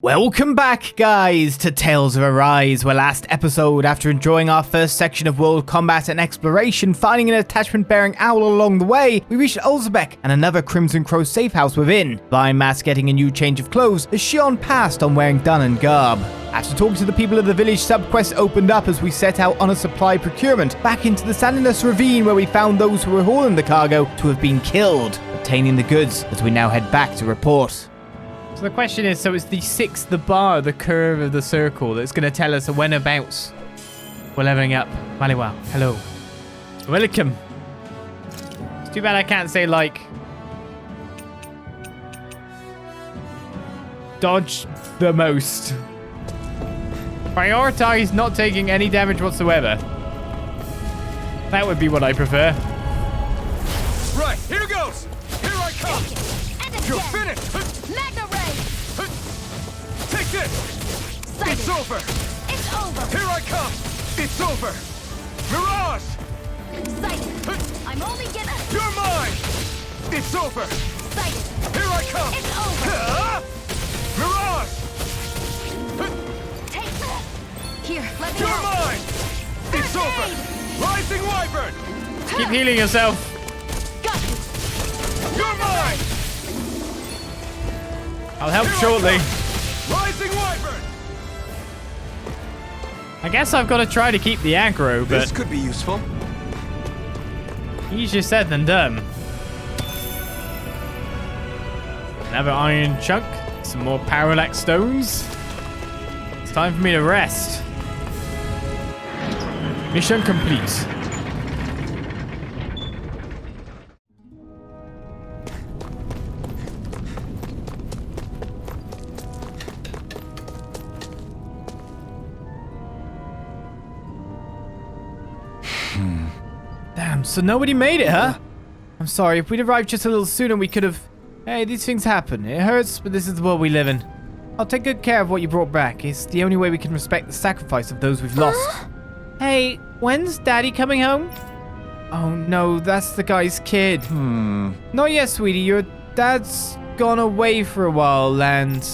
Welcome back, guys, to Tales of Arise, where last episode, after enjoying our first section of world combat and exploration, finding an attachment-bearing owl along the way, we reached Ulzebek and another Crimson Crow safe house within. Blind Mass getting a new change of clothes as Shionne passed on wearing Dahna garb. After talking to the people of the village, Subquest opened up as we set out on a supply procurement back into the Sandiness Ravine, where we found those who were hauling the cargo to have been killed, obtaining the goods as we now head back to report. So the question is, so it's the bar, the curve of the circle that's going to tell us whenabouts we're leveling up. Maliwa, hello. Welcome. It's too bad I can't say, like, dodge the most. Prioritize not taking any damage whatsoever. That would be what I prefer. Right, here goes! Here I come! You're finished! Take this! Sighted. It's over! It's over! Here I come! It's over! Mirage! Sighted! I'm only getting... You're mine! It's over! Sighted! Here I come! It's over! Mirage! Take that! Here, let me You're out! mine! It's over! Rising Wyvern! Keep healing yourself. Got you! You're mine! I'll help Here I shortly. come. Rising Wyvern! I guess I've got to try to keep the aggro, This but could be useful. easier said than done. Another iron chunk, some more parallax stones. It's time for me to rest. Mission complete. Damn, so nobody made it, huh? I'm sorry, if we'd arrived just a little sooner, we could have... Hey, these things happen. It hurts, but this is the world we live in. I'll take good care of what you brought back. It's the only way we can respect the sacrifice of those we've lost. Hey, when's Daddy coming home? Oh no, that's the guy's kid. Not yet, sweetie. Your dad's gone away for a while, and...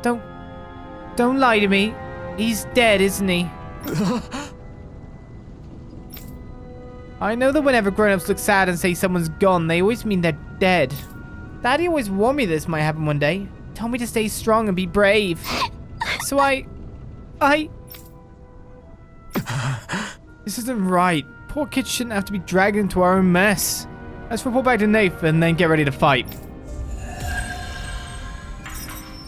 Don't lie to me. He's dead, isn't he? I know that whenever grown-ups look sad and say someone's gone, they always mean they're dead. Daddy always warned me this might happen one day. Told me to stay strong and be brave. So I... This isn't right. Poor kids shouldn't have to be dragged into our own mess. Let's report back to Nath and then get ready to fight.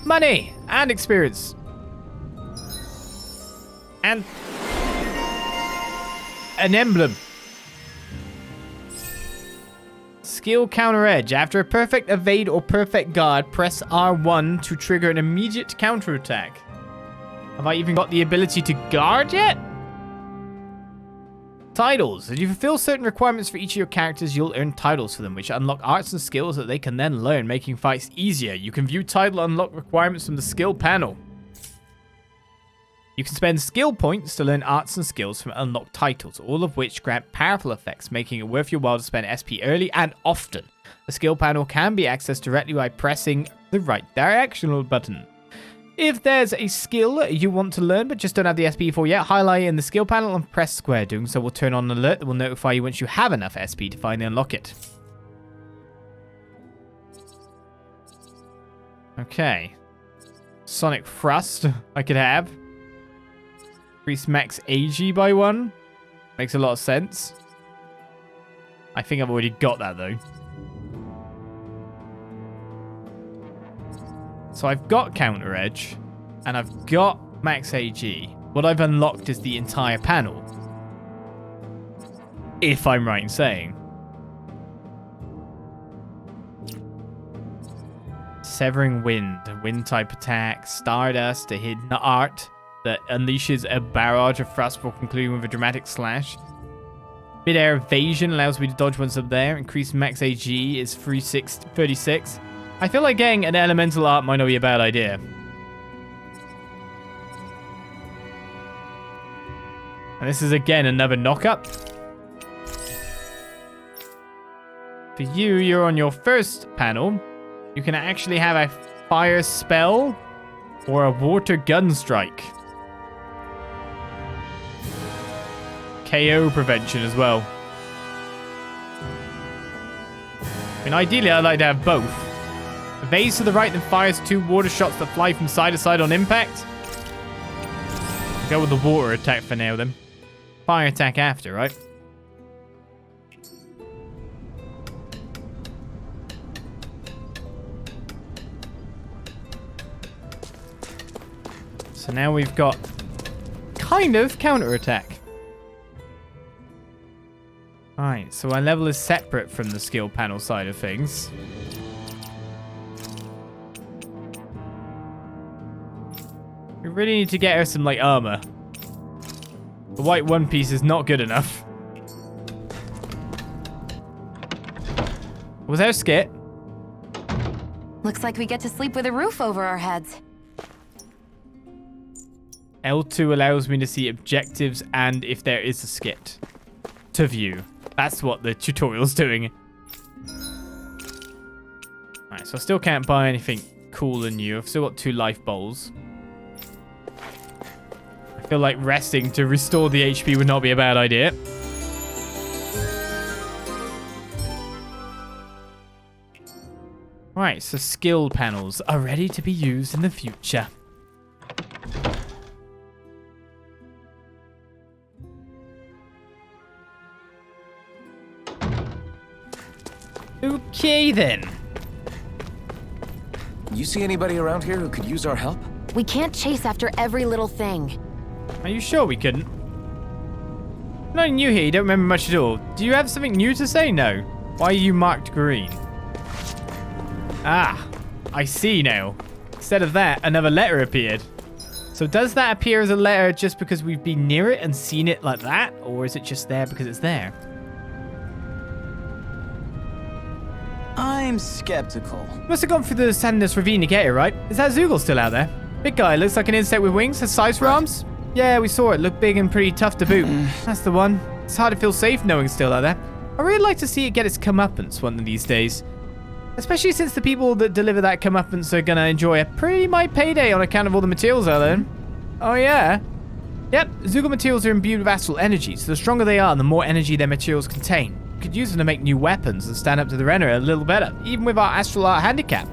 Money and experience. And an emblem. Skill counter edge. After a perfect evade or perfect guard, press R1 to trigger an immediate counterattack. Have I even got the ability to guard yet? Titles. If you fulfill certain requirements for each of your characters, you'll earn titles for them, which unlock arts and skills that they can then learn, making fights easier. You can view title unlock requirements from the skill panel. You can spend skill points to learn arts and skills from unlocked titles, all of which grant powerful effects, making it worth your while to spend SP early and often. The skill panel can be accessed directly by pressing the right directional button. If there's a skill you want to learn but just don't have the SP for yet, highlight in the skill panel and press square. Doing so will turn on an alert that will notify you once you have enough SP to finally unlock it. Okay. Sonic Thrust I could have. Increase max AG by 1. Makes a lot of sense. I think I've already got that, though. So I've got Counter Edge, and I've got max AG. What I've unlocked is the entire panel. If I'm right in saying. Severing Wind. Wind-type attack. Stardust. A hidden art that unleashes a barrage of thrust before concluding with a dramatic slash. Mid-air evasion allows me to dodge once up there. Increased max AG is 36. I feel like getting an elemental art might not be a bad idea. And this is again another knock-up. For you, you're on your first panel. You can actually have a fire spell Or a water gun strike. KO prevention as well. I mean, ideally, I'd like to have both. Evades to the right, then fires 2 water shots that fly from side to side on impact. Go with the water attack for now, then. Fire attack after, right? So now we've got kind of counter-attack. Alright, so our level is separate from the skill panel side of things. We really need to get her some, like, armor. The white one piece is not good enough. Was there a skit? Looks like we get to sleep with a roof over our heads. L2 allows me to see objectives and if there is a skit to view. That's what the tutorial's doing. Alright, so I still can't buy anything cool and new. I've still got 2 life bowls. I feel like resting to restore the HP would not be a bad idea. Alright, so skill panels are ready to be used in the future. Okay then. You see anybody around here who could use our help? We can't chase after every little thing. Are you sure we couldn't? Not new here, you don't remember much at all. Do you have something new to say? No. Why are you marked green? Ah, I see now. Instead of that, another letter appeared. So does that appear as a letter just because we've been near it and seen it like that? Or is it just there because it's there? I'm skeptical. Must have gone through the Sandus Ravine to get it, right? Is that Zoogle still out there? Big guy, looks like an insect with wings, has size for arms. Yeah, we saw it. Looked big and pretty tough to boot. That's the one. It's hard to feel safe knowing it's still out there. I'd really like to see it get its comeuppance one of these days. Especially since the people that deliver that comeuppance are going to enjoy a pretty mighty payday on account of all the materials out there. Oh, yeah? Yep, Zoogle materials are imbued with astral energy, so the stronger they are, the more energy their materials contain. We could use them to make new weapons and stand up to the Rena a little better, even with our astral art handicap.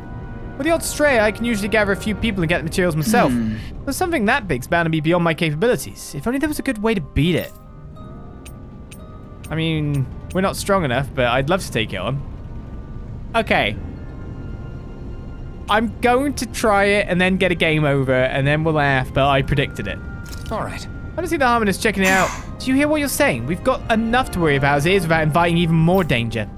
With the odd stray, I can usually gather a few people and get the materials myself. But something that big's bound to be beyond my capabilities. If only there was a good way to beat it. I mean, we're not strong enough, but I'd love to take it on. Okay. I'm going to try it and then get a game over, and then we'll laugh, but I predicted it. Alright. I don't see the harm in us checking it out. Do you hear what you're saying? We've got enough to worry about as it is without inviting even more danger.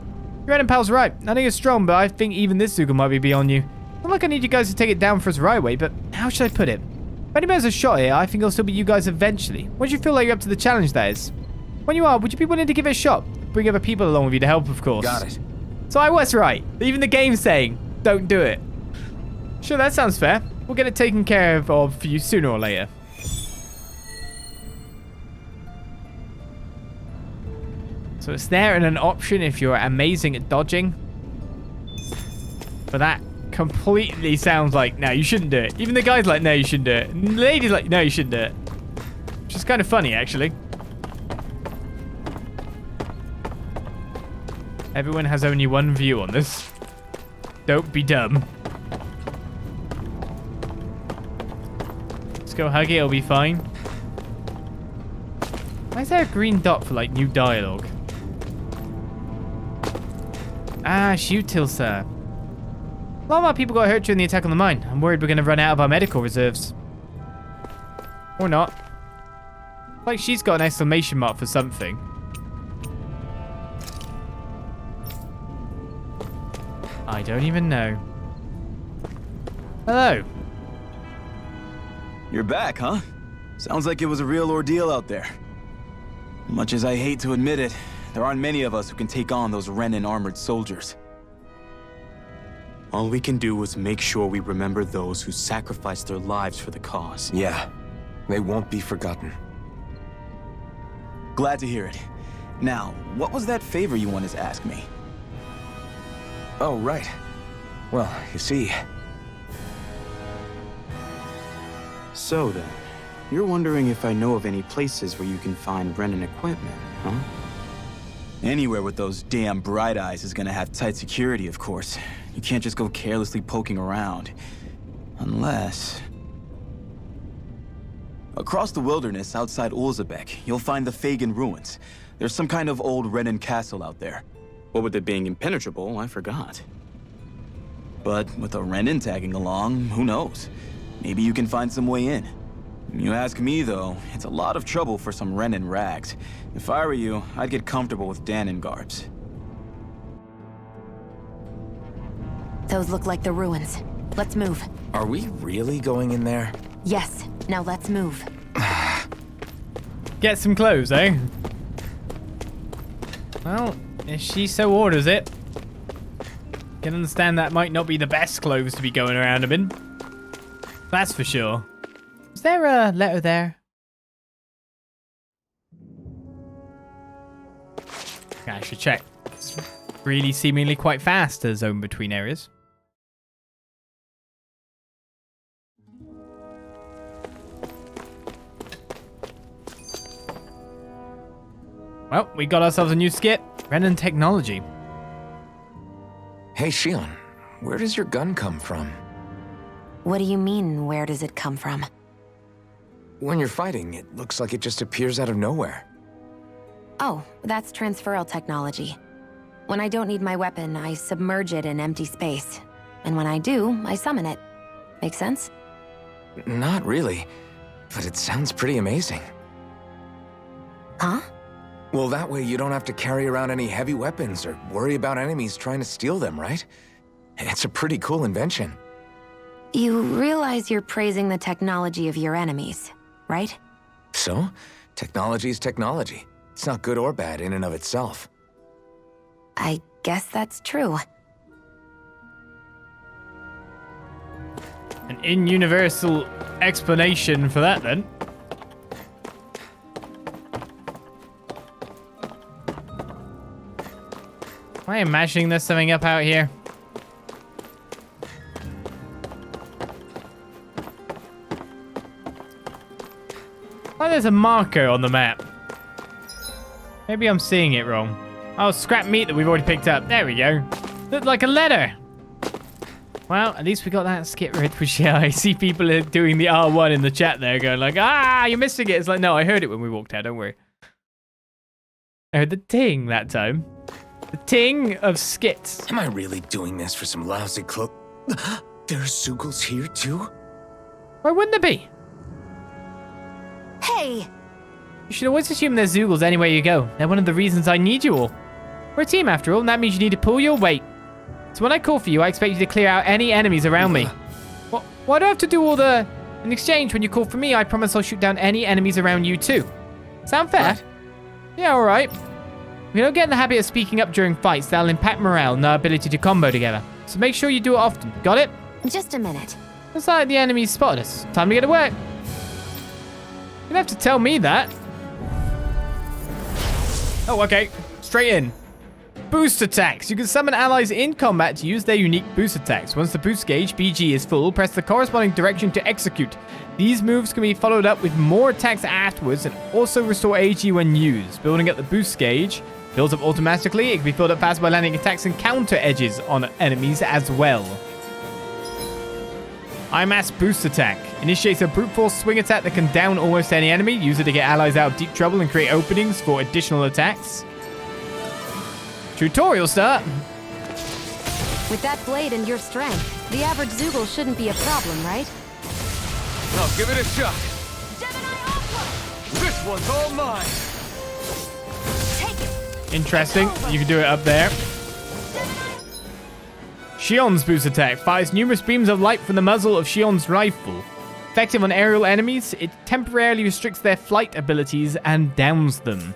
Renan pal's right. I know you're strong, but I think even this Zoogle might be beyond you. Not like I need you guys to take it down for us right away, but how should I put it? If anybody has a shot here, I think it'll still be you guys eventually. Once you feel like you're up to the challenge, that is. When you are, would you be willing to give it a shot? Bring other people along with you to help, of course. Got it. So I was right. Even the game's saying, don't do it. Sure, that sounds fair. We'll get it taken care of for you sooner or later. So it's there and an option if you're amazing at dodging. But that completely sounds like, no, you shouldn't do it. Even the guy's like, no, you shouldn't do it. And the lady's like, no, you shouldn't do it. Which is kind of funny, actually. Everyone has only one view on this. Don't be dumb. Let's go hug it, it'll be fine. Why is there a green dot for, like, new dialogue? Ah, shoot, Tilsa. A lot of our people got hurt during the attack on the mine. I'm worried we're going to run out of our medical reserves. Or not. Like she's got an exclamation mark for something. I don't even know. Hello. You're back, huh? Sounds like it was a real ordeal out there. Much as I hate to admit it, there aren't many of us who can take on those Renan armored soldiers. All we can do is make sure we remember those who sacrificed their lives for the cause. Yeah, they won't be forgotten. Glad to hear it. Now, what was that favor you wanted to ask me? Oh, right. Well, you see... So then, you're wondering if I know of any places where you can find Renan equipment, huh? Anywhere with those damn bright eyes is gonna have tight security, of course. You can't just go carelessly poking around. Unless... Across the wilderness outside Ulzebek, you'll find the Fagin ruins. There's some kind of old Renan castle out there. What with it being impenetrable, I forgot. But with a Renan tagging along, who knows? Maybe you can find some way in. You ask me, though, it's a lot of trouble for some Renan rags. If I were you, I'd get comfortable with Dahna garbs. Those look like the ruins. Let's move. Are we really going in there? Yes, now let's move. Get some clothes, eh? Well, if she so orders it. Can understand that might not be the best clothes to be going around in. That's for sure. Is there a letter there? Okay, I should check. It's really seemingly quite fast to zone between areas. Well, we got ourselves a new skit. Renan technology. Hey, Shionne, where does your gun come from? What do you mean, where does it come from? When you're fighting, it looks like it just appears out of nowhere. Oh, that's transferal technology. When I don't need my weapon, I submerge it in empty space. And when I do, I summon it. Make sense? Not really, but it sounds pretty amazing. Huh? Well, that way you don't have to carry around any heavy weapons or worry about enemies trying to steal them, right? It's a pretty cool invention. You realize you're praising the technology of your enemies, right? So, technology is technology. It's not good or bad in and of itself. I guess that's true. An in-universal explanation for that, then. Am I imagining there's something up out here? Oh, there's a marker on the map. Maybe I'm seeing it wrong. Oh, scrap meat that we've already picked up. There we go. Looked like a letter. Well, at least we got that skit rid, which, yeah, I see people are doing the R1 in the chat there going like, ah, you're missing it. It's like, no, I heard it when we walked out, don't worry. I heard the ting that time. The ting of skits. Am I really doing this for some lousy cloak? There's Zoogles here too? Why wouldn't there be? Hey! You should always assume there's Zoogles anywhere you go. They're one of the reasons I need you all. We're a team after all, and that means you need to pull your weight. So when I call for you, I expect you to clear out any enemies around me. Why do I have to do all the... In exchange, when you call for me, I promise I'll shoot down any enemies around you too. Sound fair? What? Yeah, alright. If you don't get in the habit of speaking up during fights, that'll impact morale and our ability to combo together. So make sure you do it often. Got it? Just a minute. Looks like the enemies spotted us. Time to get to work. You don't have to tell me that. Oh, okay. Straight in. Boost attacks. You can summon allies in combat to use their unique boost attacks. Once the boost gauge, BG, is full, press the corresponding direction to execute. These moves can be followed up with more attacks afterwards and also restore AG when used. Building up the boost gauge builds up automatically. It can be filled up fast by landing attacks and counter edges on enemies as well. IMAS boost attack. Initiates a brute force swing attack that can down almost any enemy. Use it to get allies out of deep trouble and create openings for additional attacks. Tutorial start. With that blade and your strength, the average Zoogle shouldn't be a problem, right? I'll give it a shot. This one's all mine. Take it. Interesting. You can do it up there. Shionne's boost attack fires numerous beams of light from the muzzle of Shionne's rifle. Effective on aerial enemies, it temporarily restricts their flight abilities and downs them.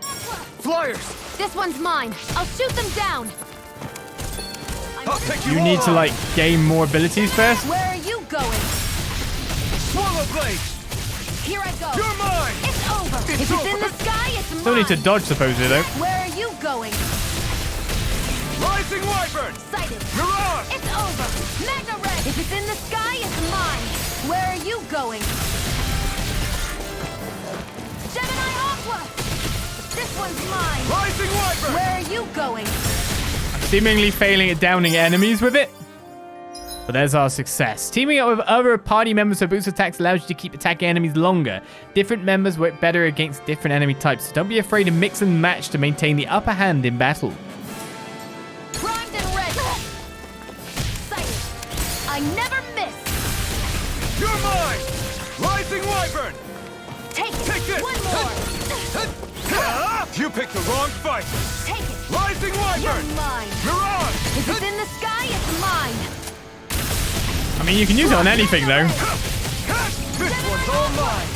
Flyers! This one's mine. I'll shoot them down. I'll take you You all need to, out. like, gain more abilities first. Where are you going? Swallow blade! Here I go. You're mine! It's over. It's If it's in over. the sky, it's mine. Still need to dodge, supposedly, though. Where are you going? Rising Wyvern! Sighted. Mirage! It's over. Magna Red. If it's in the sky, it's mine. Where are you going? Gemini Aqua! This one's mine! Rising Wyvern! Where are you going? Seemingly failing at downing enemies with it. But there's our success. Teaming up with other party members for boost attacks allows you to keep attacking enemies longer. Different members work better against different enemy types, so don't be afraid to mix and match to maintain the upper hand in battle. Primed and ready! Sighted! I never miss! You're mine! Rising Wyvern! Take it! Take this! One more! You picked the wrong fight! Take it! Rising Wyvern! You're mine! Mirage! If it's in the sky, it's mine! I mean, you can use it on anything, though. This one's all mine!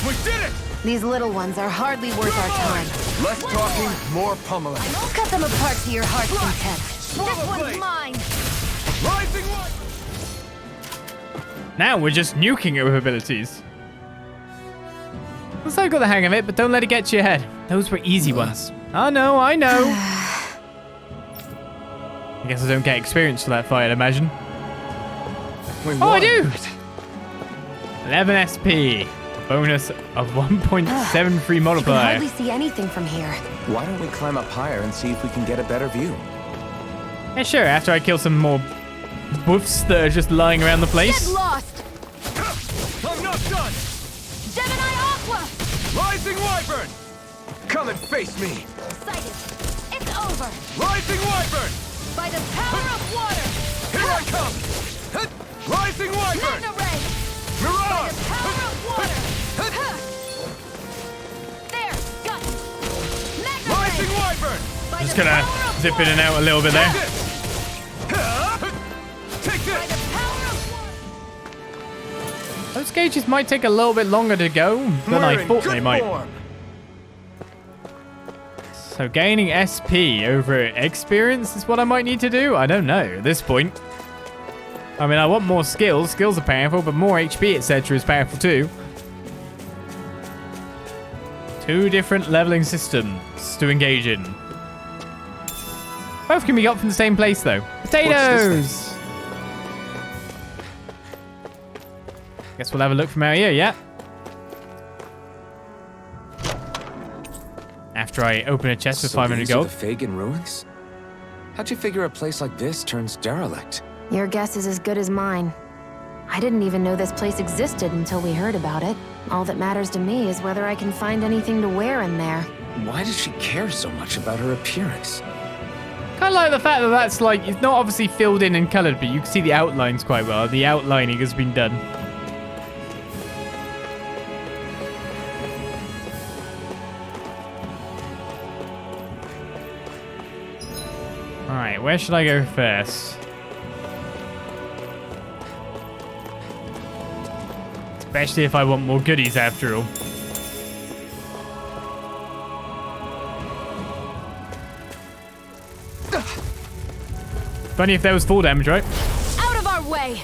We did it! These little ones are hardly worth our time. Less One talking, more. more pummeling. I'll cut them apart to your heart's content. This Swallow one's blade. mine! Rising Wyvern! Now we're just nuking it with abilities. Looks like I've got the hang of it, but don't let it get to your head. Those were easy ones. I know. I guess I don't get experience for that fight, I'd imagine. Oh, I do! 11 SP. A bonus of 1.73 You can multiplier. hardly see anything from here. Why don't we climb up higher and see if we can get a better view? Yeah, sure, after I kill some more woofs that are just lying around the Get place. lost! I'm not done! Gemini Aqua! Rising Wyvern! Come and face me! Sighted! It's over! Rising Wyvern! By the power of water! Here I come! Rising Wyvern! Magna Ray! By Mirage! the power of water! There! Got it! Magna Rising Ray! Wyvern! By Just the gonna power of zip in water! and out a little bit there. This! Take By this! the power of water! Those gauges might take a little bit longer to go than We're I in thought good they might. form. So gaining SP over experience is what I might need to do? I don't know at this point. I mean, I want more skills. Skills are powerful, but more HP, etc. is powerful too. Two different leveling systems to engage in. Both can be got from the same place, though. Potatoes! Guess we'll have a look from out here, yeah? After I open a chest with 500 these are gold. the Fagin ruins? How'd you figure a place like this turns derelict? Your guess is as good as mine. I didn't even know this place existed until we heard about it. All that matters to me is whether I can find anything to wear in there. Why does she care so much about her appearance? Kind of like the fact that that's like, it's not obviously filled in and colored, but you can see the outlines quite well. The outlining has been done. Alright, where should I go first? Especially if I want more goodies after all. Funny if there was full damage, right? Out of our way!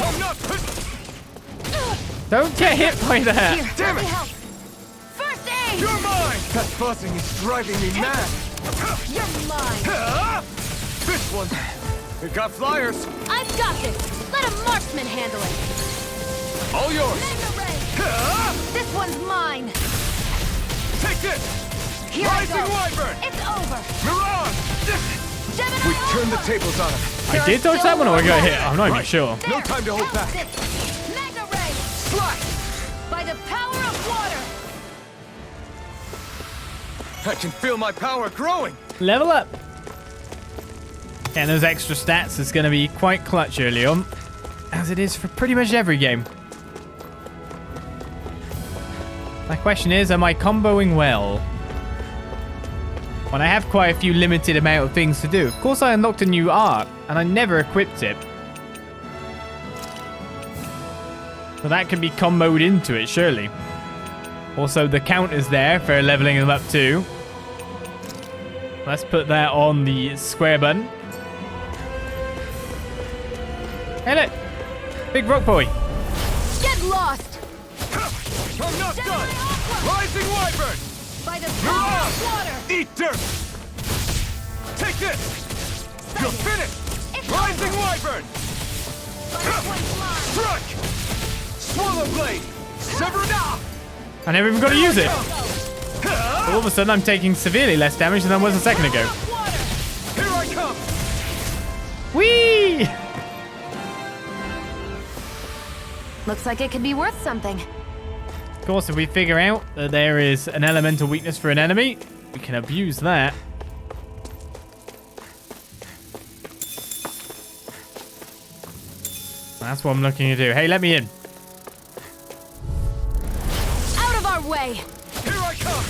I'm not... Don't get hit by that. Here, Damn let me it. help. First aid! You're mine! That buzzing is driving me mad! You're mine! This one! We've got flyers! I've got this! Let a marksman handle it! All yours! Magna Ray! This one's mine! Take this! Here Rising I go! Wyvern! It's over! Mirage! Gemini We've turned the Aqua! tables on him! I did dodge that one or I got hit? I'm not even sure. No time to hold That's back. it. Magna Ray! Slash! By the power of water! I can feel my power growing! Level up. And those extra stats is going to be quite clutch early on, as it is for pretty much every game. My question is, am I comboing well? When I have quite a few limited amount of things to do. Of course, I unlocked a new art, and I never equipped it. So that can be comboed into it, surely. Also, the count is there for leveling them up too. Let's put that on the square button. Hey, look! Big rock boy. Get lost! I'm not done! Rising Wyvern! By the power of water! Eat dirt! Take this! You're finished! It's Rising Wyvern! Strike! Swallow blade! Sever now! I never even got to use it. All of a sudden, I'm taking severely less damage than I was a second ago. Here I come! Whee! Looks like it could be worth something. Of course, if we figure out that there is an elemental weakness for an enemy, we can abuse that. That's what I'm looking to do. Hey, let me in. Out of our way! Here I come!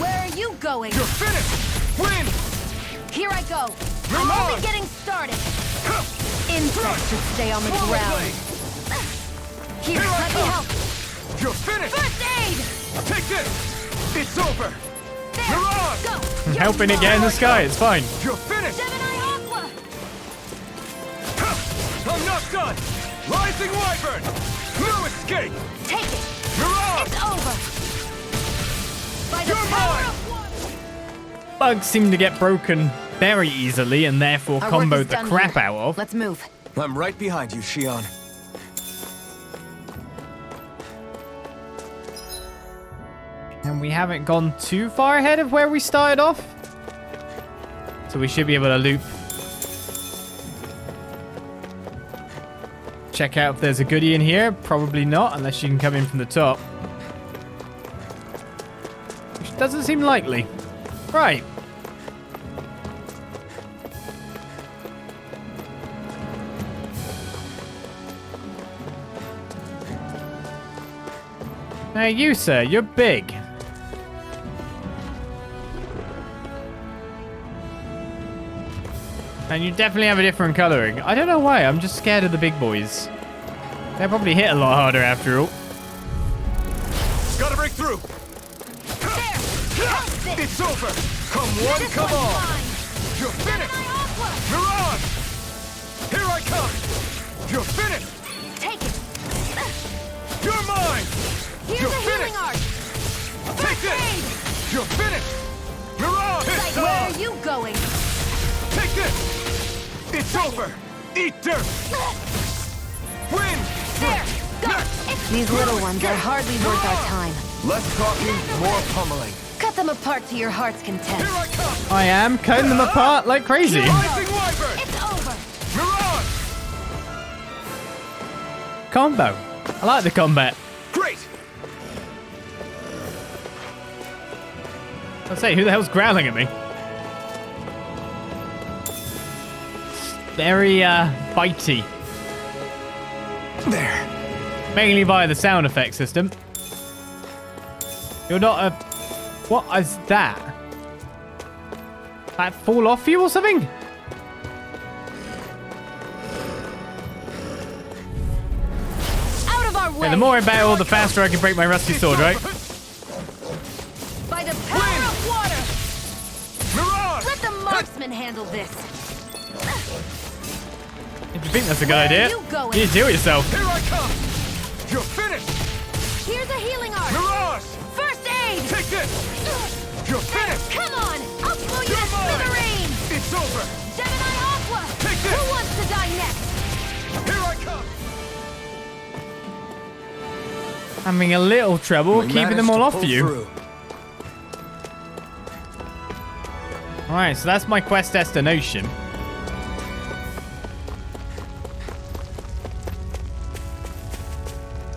Where are you going? You're finished! Win! Here I go. You're I'm mine! only getting started. Insects should stay on the Swallow ground. blade! Here, Here I let me come. help. You're finished! First aid! Take this! It's over! There, You're on! go! I'm helping it get in the sky. It's fine. You're finished! Gemini Aqua! I'm not done! Rising Wyvern! No escape! Take it! You're on! It's over! By the You're power mine! of water! Bugs seem to get broken very easily and therefore Our work comboed is the done crap here. out of. Let's move. I'm right behind you, Shionne. And we haven't gone too far ahead of where we started off. So we should be able to loop. Check out if there's a goodie in here. Probably not, unless you can come in from the top. Which doesn't seem likely. Right. Now you, sir, you're big. And you definitely have a different coloring. I don't know why, I'm just scared of the big boys. They'll probably hit a lot harder after all. Gotta break through! It's over! Come one, This come one's all! mine. You're Gemini finished! Aqua! You're on! Here I come! You're finished! Take it! You're mine! Here's You're a healing finished! art! Take First this! aid! You're finished! You're on! It's Where on! are you going? Take this! It's over! Eat dirt! Win! There! Go! These little ones are hardly worth our time. Less talking, more pummeling. Cut them apart to your heart's content. Here I come! I am cutting them apart like crazy. Rising Wyvern! It's over! You're on! Combo. I like the combat. Great! I say, who the hell's growling at me? Very, bitey. There. Mainly via the sound effect system. You're not a... What is that? That fall off you or something? Out of our way! Yeah, the more I battle, the faster I can break my rusty sword, right? By the power of water! You're on! Let the marksman handle this. If you think that's a good Where are idea, you going? you need to deal with yourself. Here I come! You're finished! Here's a healing art! Mirage! First aid! Take this! You're finished! Come on! I'll blow you You're to mine! smithereens! It's over! Gemini Aqua! Take this! Who wants to die next? Here I come! Having a little trouble We keeping them managed all to off pull you. through. Alright, so that's my quest destination.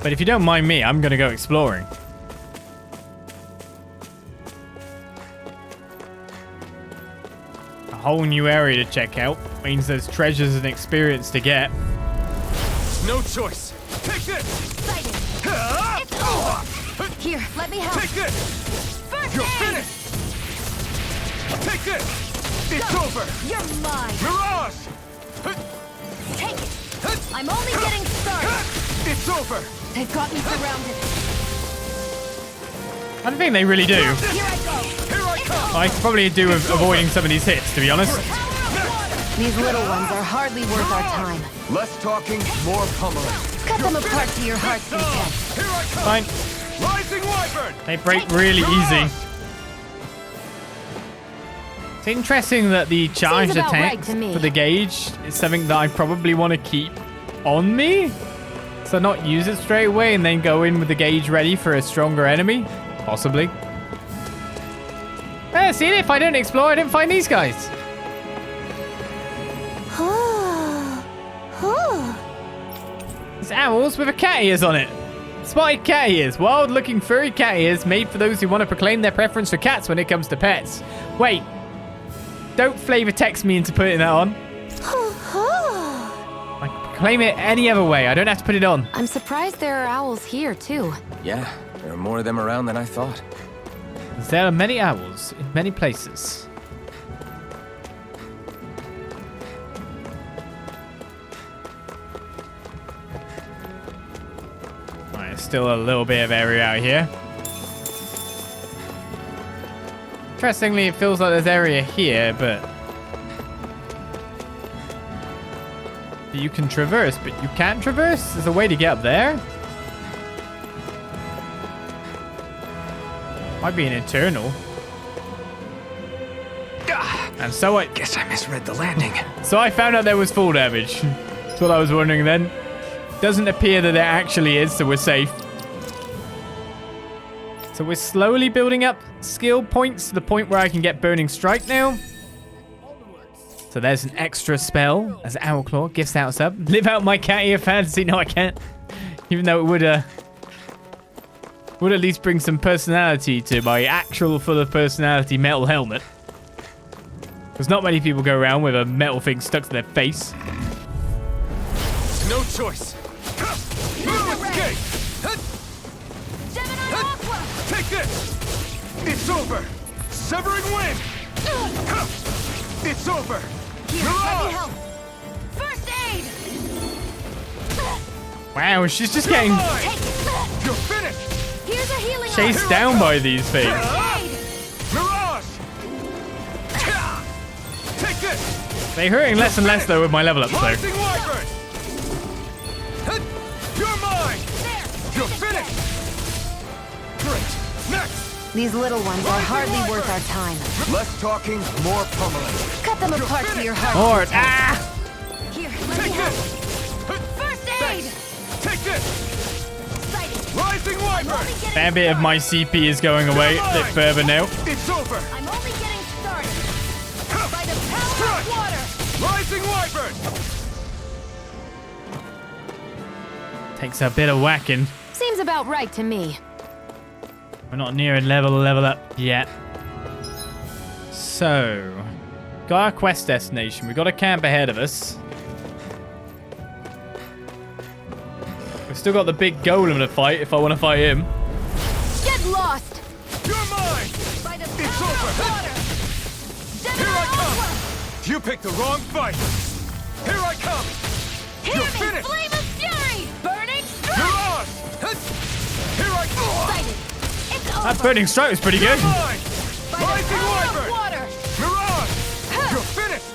But if you don't mind me, I'm gonna go exploring. A whole new area to check out means there's treasures and experience to get. No choice! Take this! Excited! Ah! It's over! Here, let me help! Take this! First You're aid! finished! Take this! It's Go. over! You're mine! Mirage! Take it! I'm only getting started! It's over! They've got me surrounded! I don't think they really do. Here I go! Here I come! I could probably do with avoiding some of these hits, to be honest. Power of water! These little ones are hardly worth our time. Less talking, more pummeling. Cut them apart to your heart's content. Here I come! Fine. Rising Wyvern! They break really easy. It's interesting that the charged about right attacks to me. for the gauge is something that I probably want to keep on me? So not use it straight away and then go in with the gauge ready for a stronger enemy? Possibly. See, if I don't explore, I don't find these guys. It's owls with a cat ears on it. Spotted cat ears. Wild-looking furry cat ears made for those who want to proclaim their preference for cats when it comes to pets. Wait. Don't flavor text me into putting that on. I can proclaim it any other way. I don't have to put it on. I'm surprised there are owls here, too. Yeah, there are more of them around than I thought. There are many owls in many places. Alright, still a little bit of area out here. Interestingly, it feels like there's area here, but you can traverse, but you can't traverse? There's a way to get up there? Might be an internal. And so I Guess I misread the landing. So I found out there was full damage. That's what I was wondering then. Doesn't appear that there actually is, so we're safe. So we're slowly building up skill points to the point where I can get Burning Strike now. So there's an extra spell as Owlclaw gifts out sub. Live out my cat ear fantasy. No, I can't. Even though it would at least bring some personality to my actual full of personality metal helmet. Because not many people go around with a metal thing stuck to their face. No choice. No escape. Take this. It's over. Severing wind. It's over. Mirage. First aid! Wow, she's just getting You're finished. Here's a healing chased down by these things. Mirage. Take this. They're hurting less and less though with my level up though. Rising Wyvern. You're mine. You're finished. Great. Next. These little ones are hardly worth our time. Less talking, more pummeling. Cut them apart to your heart. Lord, ah! Here, let me Take help. this. First aid! Take this. Sighted. Rising Wyvern. Fair bit of my CP is going away a bit further now. It's over. I'm only getting started. By the power Strike. of water. Rising Wyvern. Takes a bit of whacking. Seems about right to me. We're not near a level up yet. So, got our quest destination. We've got a camp ahead of us. We've still got the big golem to fight if I want to fight him. Get lost. You're mine. By the It's power over. of water. Here I come. You picked the wrong fight. Here I come. Hear You're me, finished. flame of fury. Burning strike. Mirage. Here I come. Sighted. It's over. That burning strike was pretty good. Mine. By the Rising power of Wyvern. water. Mirage. You're finished.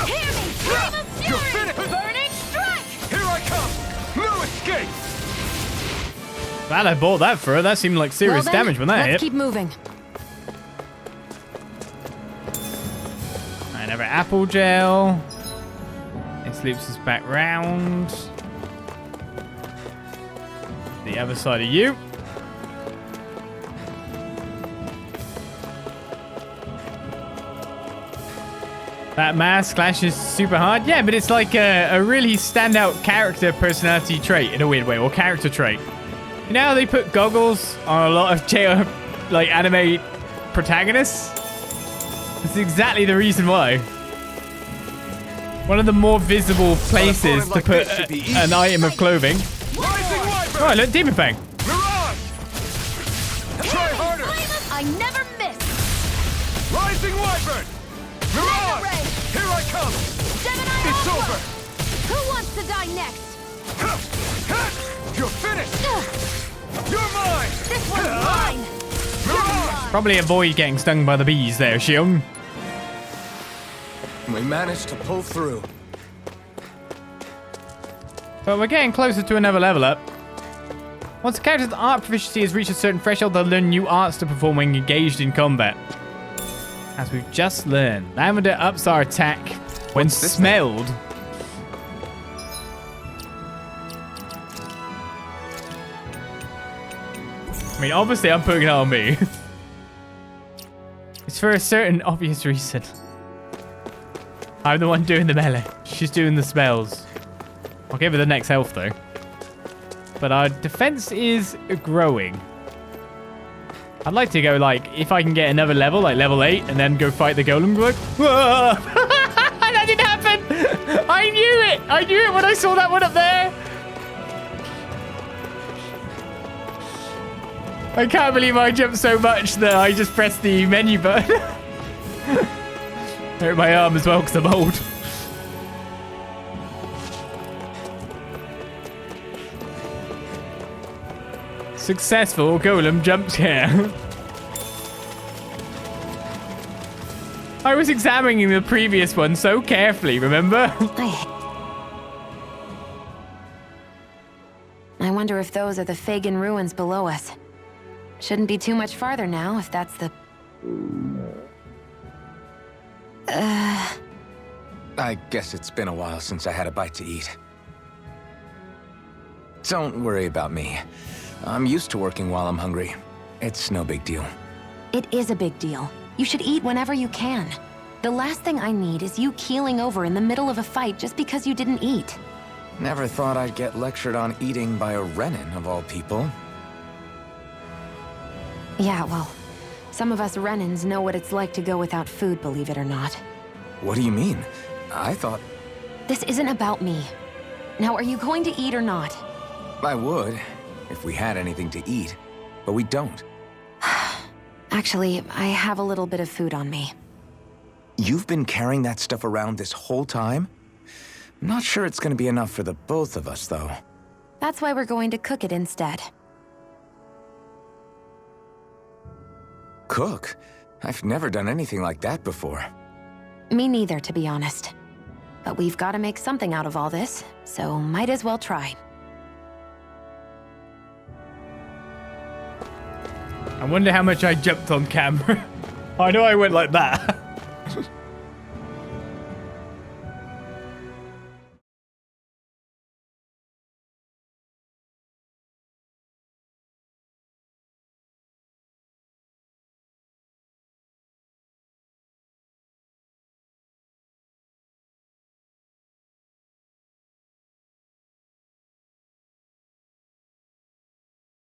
Hear me, flame of You're fury. finished. Burning strike. Here I come. No escape. Glad I bought that for her. That seemed like serious Well then, damage when that let's hit. keep moving. Another apple gel. This loops us back round. The other side of you. That mask slash is super hard. Yeah, but it's like a really standout character personality trait in a weird way, or character trait. You know how they put goggles on a lot of like anime protagonists? That's exactly the reason why. One of the more visible places to like put this should be easy. an item of clothing. Rising Wyvern. Oh, look, Demon Fang. Mirage. Try harder. I never miss. Rising Wyvern. Mirage. Ray. Here I come. Gemini It's Aqua. over. Who wants to die next? You're finished. You're mine. This one's mine. Mirage. Probably avoid getting stung by the bees there, Shionne. We managed to pull through. But we're getting closer to another level up. Once a character's art proficiency has reached a certain threshold, they'll learn new arts to perform when engaged in combat. As we've just learned, Lavender ups our attack when What's this smelled. I mean, obviously I'm putting it on me. It's for a certain obvious reason. I'm the one doing the melee. She's doing the spells. I'll give her the next health, though. But our defense is growing. I'd like to go, like, if I can get another level, like level 8, and then go fight the golem. Like, that didn't happen! I knew it! I knew it when I saw that one up there! I can't believe I jumped so much that I just pressed the menu button. Hurt my arm as well because I'm old. Successful golem jump scare. I was examining the previous one so carefully, remember? I wonder if those are the Fagin ruins below us. Shouldn't be too much farther now, if that's the... I guess it's been a while since I had a bite to eat. Don't worry about me. I'm used to working while I'm hungry. It's no big deal. It is a big deal. You should eat whenever you can. The last thing I need is you keeling over in the middle of a fight just because you didn't eat. Never thought I'd get lectured on eating by a Renan, of all people. Yeah, well, some of us Renans know what it's like to go without food, believe it or not. What do you mean? I thought... This isn't about me. Now, are you going to eat or not? I would, if we had anything to eat, but we don't. Actually, I have a little bit of food on me. You've been carrying that stuff around this whole time? I'm not sure it's gonna be enough for the both of us, though. That's why we're going to cook it instead. Cook? I've never done anything like that before. Me neither, to be honest. But we've got to make something out of all this, so might as well try. I wonder how much I jumped on camera. I know I went like that.